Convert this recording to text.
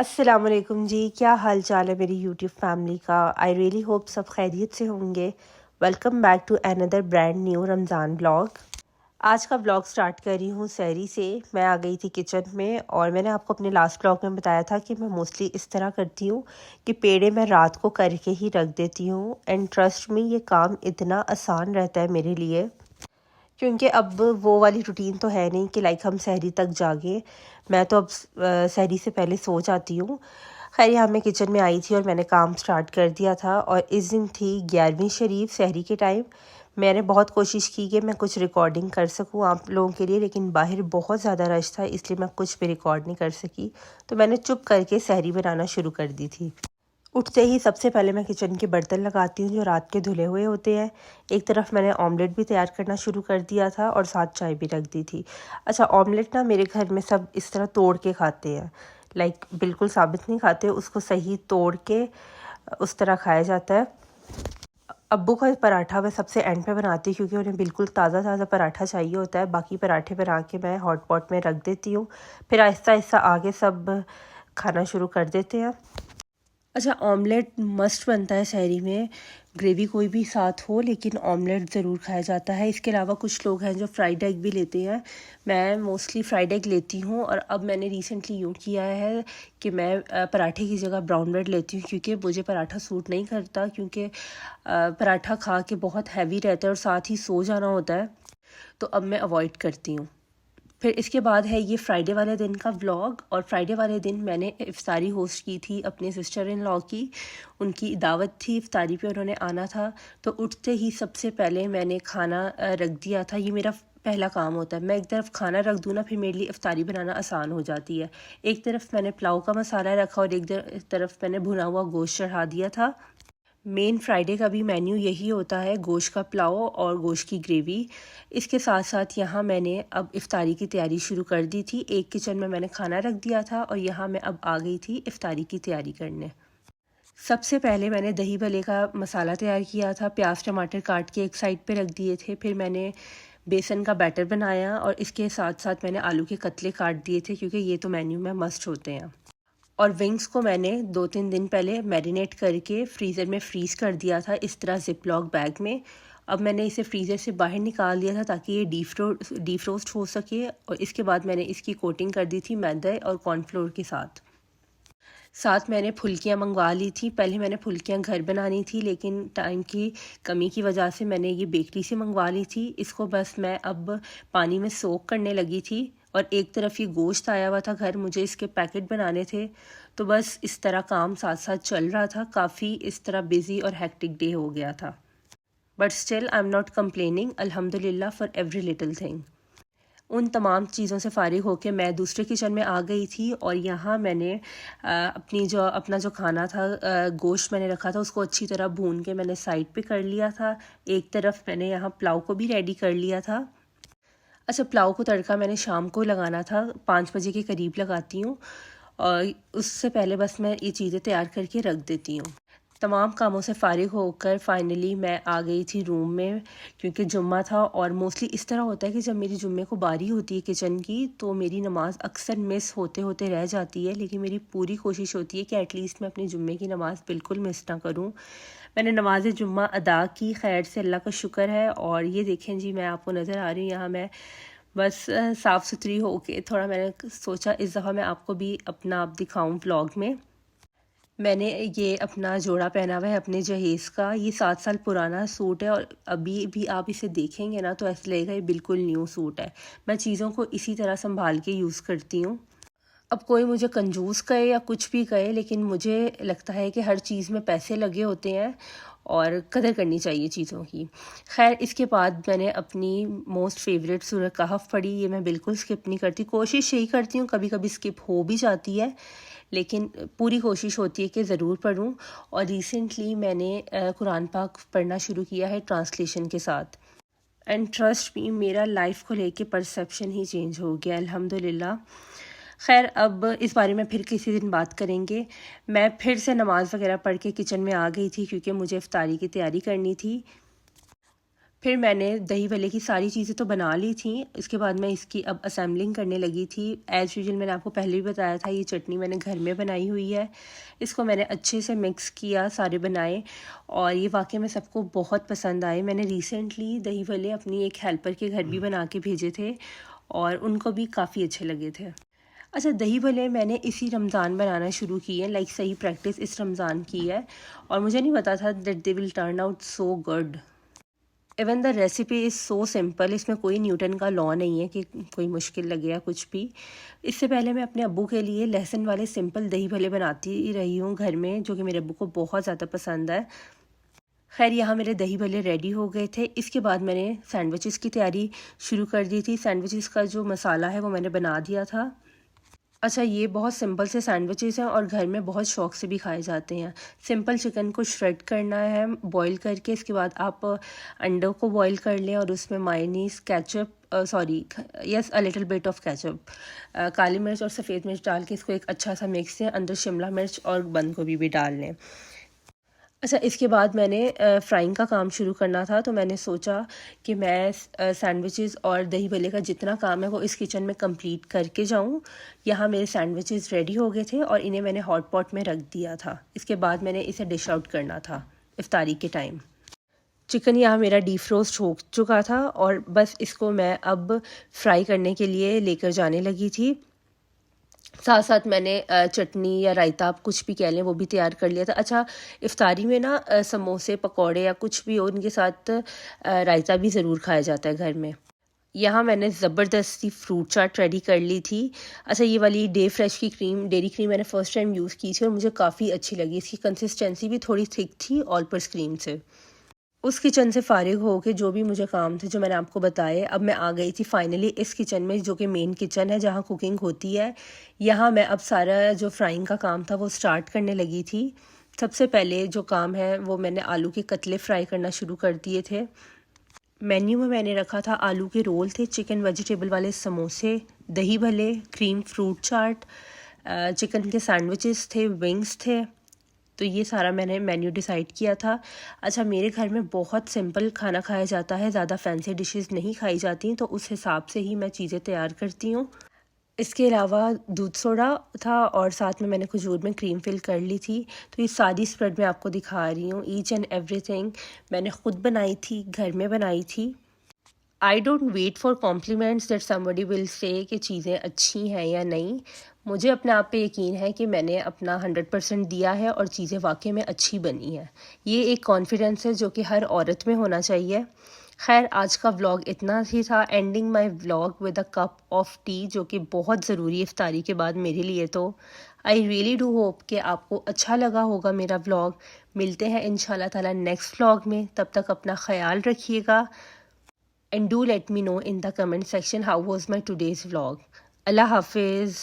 अस्सलाम वालेकुम जी। क्या हाल चाल है मेरी यूट्यूब फैमिली का। आई रियली होप सब खैरियत से होंगे। Welcome back to another brand new Ramzan blog. आज का ब्लॉग स्टार्ट कर रही हूँ सहरी से। मैं आ गई थी किचन में और मैंने आपको अपने लास्ट ब्लॉग में बताया था कि मैं मोस्टली इस तरह करती हूँ कि पेड़े मैं रात को करके ही रख देती हूँ। एंड ट्रस्ट में ये काम इतना आसान रहता है मेरे लिए, क्योंकि अब वो वाली रूटीन तो है नहीं कि लाइक हम सहरी तक जागें। मैं तो अब सहरी से पहले सो जाती हूँ। खैर यहाँ मैं किचन में आई थी और मैंने काम स्टार्ट कर दिया था। और इस दिन थी 11वीं शरीफ सहरी के टाइम। मैंने बहुत कोशिश की कि मैं कुछ रिकॉर्डिंग कर सकूं आप लोगों के लिए, लेकिन बाहर बहुत ज़्यादा रश था इसलिए मैं कुछ भी रिकॉर्ड नहीं कर सकी। तो मैंने चुप करके सहरी बनाना शुरू कर दी थी। उठते ही सबसे पहले मैं किचन के बर्तन लगाती हूँ जो रात के धुले हुए होते हैं। एक तरफ मैंने ऑमलेट भी तैयार करना शुरू कर दिया था और साथ चाय भी रख दी थी। अच्छा, ऑमलेट ना मेरे घर में सब इस तरह तोड़ के खाते हैं, लाइक बिल्कुल साबित नहीं खाते, उसको सही तोड़ के उस तरह खाया जाता है। अब्बू का पराठा मैं सबसे एंड पे बनाती हूँ क्योंकि उन्हें बिल्कुल ताज़ा ताज़ा पराठा चाहिए होता है। बाकी पराठे बना के मैं हॉट पॉट में रख देती हूँ, फिर आहिस्ता आहिस्ता आगे सब खाना शुरू कर देते हैं। अच्छा, ऑमलेट मस्ट बनता है सहरी में। ग्रेवी कोई भी साथ हो लेकिन ऑमलेट ज़रूर खाया जाता है। इसके अलावा कुछ लोग हैं जो फ्राइड एग भी लेते हैं। मैं मोस्टली फ्राइड एग लेती हूँ और अब मैंने रिसेंटली यूँ किया है कि मैं पराठे की जगह ब्राउन ब्रेड लेती हूँ, क्योंकि मुझे पराठा सूट नहीं करता, क्योंकि पराठा खा के बहुत हैवी रहता है और साथ ही सो जाना होता है, तो अब मैं अवॉइड करती हूँ। फिर इसके बाद है ये फ्राइडे वाले दिन का व्लॉग। और फ्राइडे वाले दिन मैंने इफ्तारी होस्ट की थी अपने सिस्टर इन लॉ की। उनकी दावत थी इफ्तारी पे, उन्होंने आना था। तो उठते ही सबसे पहले मैंने खाना रख दिया था। ये मेरा पहला काम होता है। मैं एक तरफ खाना रख दूँ ना, फिर मेरे लिए इफ्तारी बनाना आसान हो जाती है। एक तरफ मैंने पुलाव का मसाला रखा और एक तरफ मैंने भुना हुआ गोश्त चढ़ा दिया था। मेन फ्राइडे का भी मेन्यू यही होता है, गोश्त का पुलाव और गोश्त की ग्रेवी। इसके साथ साथ यहाँ मैंने अब इफ्तारी की तैयारी शुरू कर दी थी। एक किचन में मैंने खाना रख दिया था और यहाँ मैं अब आ गई थी इफ्तारी की तैयारी करने। सबसे पहले मैंने दही भल्ले का मसाला तैयार किया था। प्याज टमाटर काट के एक साइड पे रख दिए थे। फिर मैंने बेसन का बैटर बनाया और इसके साथ साथ मैंने आलू के कतले काट दिए थे, क्योंकि ये तो मेन्यू में मस्ट होते हैं। और विंग्स को मैंने 2-3 दिन पहले मैरिनेट करके फ्रीज़र में फ्रीज़ कर दिया था, इस तरह जिप लॉक बैग में। अब मैंने इसे फ्रीज़र से बाहर निकाल दिया था ताकि ये डीफ्रोस्ट हो सके। और इसके बाद मैंने इसकी कोटिंग कर दी थी मैदे और कॉर्नफ्लोर के साथ। साथ मैंने फुल्कियाँ मंगवा ली थी। पहले मैंने फुल्कियाँ घर बनानी थी, लेकिन टाइम की कमी की वजह से मैंने ये बेकरी से मंगवा ली थी। इसको बस मैं अब पानी में सोक करने लगी थी। और एक तरफ ये गोश्त आया हुआ था घर, मुझे इसके पैकेट बनाने थे। तो बस इस तरह काम साथ साथ चल रहा था। काफ़ी इस तरह बिज़ी और हेक्टिक डे हो गया था, but still I am not complaining. अल्हम्दुलिल्लाह फॉर एवरी लिटिल थिंग। उन तमाम चीज़ों से फ़ारिग होकर मैं दूसरे किचन में आ गई थी और यहाँ मैंने अपना जो खाना था, गोश्त मैंने रखा था, उसको अच्छी तरह भून के मैंने साइड पे कर लिया था। एक तरफ मैंने यहाँ पुलाव को भी रेडी कर लिया था। अच्छा, पुलाव को तड़का मैंने शाम को लगाना था, 5 बजे के करीब लगाती हूँ। और उससे पहले बस मैं ये चीज़ें तैयार करके रख देती हूँ। तमाम कामों से फ़ारिग होकर फाइनली मैं आ गई थी रूम में, क्योंकि जुम्मा था। और मोस्टली इस तरह होता है कि जब मेरी जुम्मे को बारी होती है किचन की, तो मेरी नमाज़ अक्सर मिस होते होते रह जाती है। लेकिन मेरी पूरी कोशिश होती है कि एटलीस्ट मैं अपनी जुम्मे की नमाज़ बिल्कुल मिस ना करूँ। मैंने नमाज जुम्मा अदा की खैर से, अल्लाह का शुक्र है। और ये देखें जी, मैं आपको नज़र आ रही हूँ यहाँ मैं बस साफ़ सुथरी हो के थोड़ा मैंने सोचा इस दफ़ा मैं आपको भी अपना आप दिखाऊं व्लॉग में। मैंने ये अपना जोड़ा पहना हुआ है अपने जहेज़ का। ये 7 साल पुराना सूट है और अभी भी आप इसे देखेंगे ना तो ऐसा लगेगा ये बिल्कुल न्यू सूट है। मैं चीज़ों को इसी तरह संभाल के यूज़ करती हूँ। अब कोई मुझे कंजूस कहे या कुछ भी कहे, लेकिन मुझे लगता है कि हर चीज़ में पैसे लगे होते हैं और कदर करनी चाहिए चीज़ों की। खैर, इसके बाद मैंने अपनी मोस्ट फेवरेट सूरत कहफ पढ़ी। ये मैं बिल्कुल स्किप नहीं करती, कोशिश यही करती हूँ, कभी कभी स्किप हो भी जाती है, लेकिन पूरी कोशिश होती है कि ज़रूर पढूं। और रिसेंटली मैंने कुरान पाक पढ़ना शुरू किया है ट्रांसलेशन के साथ। एंड ट्रस्ट मी, मेरा लाइफ को लेके परसेप्शन ही चेंज हो गया अल्हम्दुलिल्लाह। खैर, अब इस बारे में फिर किसी दिन बात करेंगे। मैं फिर से नमाज़ वगैरह पढ़ के किचन में आ गई थी, क्योंकि मुझे इफ्तारी की तैयारी करनी थी। फिर मैंने दही भल्ले की सारी चीज़ें तो बना ली थी। इसके बाद मैं इसकी अब असेंबलिंग करने लगी थी। एज़ यूजुअल मैंने आपको पहले भी बताया था, ये चटनी मैंने घर में बनाई हुई है। इसको मैंने अच्छे से मिक्स किया, सारे बनाए, और ये वाकई में सबको बहुत पसंद आए। मैंने रिसेंटली दही भल्ले अपनी एक हेल्पर के घर भी बना के भेजे थे और उनको भी काफ़ी अच्छे लगे थे। अच्छा, दही भल्ले मैंने इसी रमज़ान बनाना शुरू की है, लाइक सही प्रैक्टिस इस रमज़ान की है, और मुझे नहीं पता था that they will turn out so good. Even the recipe is so simple, इसमें कोई न्यूटन का लॉ नहीं है कि कोई मुश्किल लगे या कुछ भी। इससे पहले मैं अपने अब्बू के लिए लहसुन वाले सिंपल दही भल्ले बनाती रही हूँ घर में, जो कि मेरे अब्बू को बहुत ज़्यादा पसंद है। खैर, यहाँ मेरे दही भल्ले रेडी हो गए थे। इसके बाद मैंने सैंडविचेस की तैयारी शुरू कर दी थी। सैंडविचेस का जो मसाला है वो मैंने बना दिया था। अच्छा, ये बहुत सिंपल से सैंडविचेस हैं और घर में बहुत शौक से भी खाए जाते हैं। सिंपल चिकन को श्रेड करना है बॉईल करके। इसके बाद आप अंडों को बॉईल कर लें और उसमें mayonnaise, ketchup, a little bit of ketchup, काली मिर्च और सफ़ेद मिर्च डाल के इसको एक अच्छा सा मिक्स दें। अंदर शिमला मिर्च और बंद गोभी भी डाल लें। अच्छा, इसके बाद मैंने फ्राइंग का काम शुरू करना था, तो मैंने सोचा कि मैं सैंडविचेस और दही भल्ले का जितना काम है वो इस किचन में कंप्लीट करके जाऊं। यहाँ मेरे सैंडविचेस रेडी हो गए थे और इन्हें मैंने हॉट पॉट में रख दिया था। इसके बाद मैंने इसे डिश आउट करना था इफ्तारी के टाइम। चिकन यहाँ मेरा डीप रोस्ट हो चुका था और बस इसको मैं अब फ्राई करने के लिए लेकर जाने लगी थी। साथ साथ मैंने चटनी या रायता, आप कुछ भी कह लें, वो भी तैयार कर लिया था। अच्छा, इफ्तारी में ना समोसे, पकौड़े या कुछ भी हो, उनके साथ रायता भी ज़रूर खाया जाता है घर में। यहाँ मैंने ज़बरदस्ती फ्रूट चाट रेडी कर ली थी। अच्छा, ये वाली डे फ्रेश की क्रीम, डेरी क्रीम मैंने फ़र्स्ट टाइम यूज़ की थी और मुझे काफ़ी अच्छी लगी। इसकी कंसिस्टेंसी भी थोड़ी थिक थी ऑल पर्स क्रीम से। उस किचन से फ़ारिग हो के जो भी मुझे काम थे जो मैंने आपको बताए, अब मैं आ गई थी फाइनली इस किचन में, जो कि मेन किचन है जहाँ कुकिंग होती है। यहाँ मैं अब सारा जो फ्राइंग का काम था वो स्टार्ट करने लगी थी। सबसे पहले जो काम है वो मैंने आलू के कतले फ्राई करना शुरू कर दिए थे। मेन्यू में मैंने रखा था आलू के रोल थे, चिकन वेजिटेबल वाले समोसे, दही भल्ले, क्रीम फ्रूट चाट, चिकन के सैंडविचेस थे, विंग्स थे। तो ये सारा मैंने मेन्यू डिसाइड किया था। अच्छा, मेरे घर में बहुत सिंपल खाना खाया जाता है, ज़्यादा फैंसी डिशेस नहीं खाई जाती, तो उस हिसाब से ही मैं चीज़ें तैयार करती हूँ। इसके अलावा दूध सोडा था और साथ में मैंने खजूर में क्रीम फिल कर ली थी। तो ये सारी स्प्रेड मैं आपको दिखा रही हूँ। ईच एंड एवरीथिंग मैंने ख़ुद बनाई थी, घर में बनाई थी। I don't wait for compliments that somebody will say कि चीज़ें अच्छी हैं या नहीं। मुझे अपने आप पे यकीन है कि मैंने अपना 100% दिया है और चीज़ें वाकई में अच्छी बनी हैं। ये एक कॉन्फिडेंस है जो कि हर औरत में होना चाहिए। खैर, आज का व्लॉग इतना ही था। Ending my vlog with a cup of T, जो कि बहुत ज़रूरी है इफ्तारी के बाद मेरे लिए। तो आई रियली डू होप कि आपको अच्छा लगा होगा मेरा व्लॉग। मिलते हैं इंशाल्लाह ताला नेक्स्ट व्लॉग में। तब तक अपना ख्याल रखिएगा। And do let me know in the comment section how was my today's vlog. Allah Hafiz.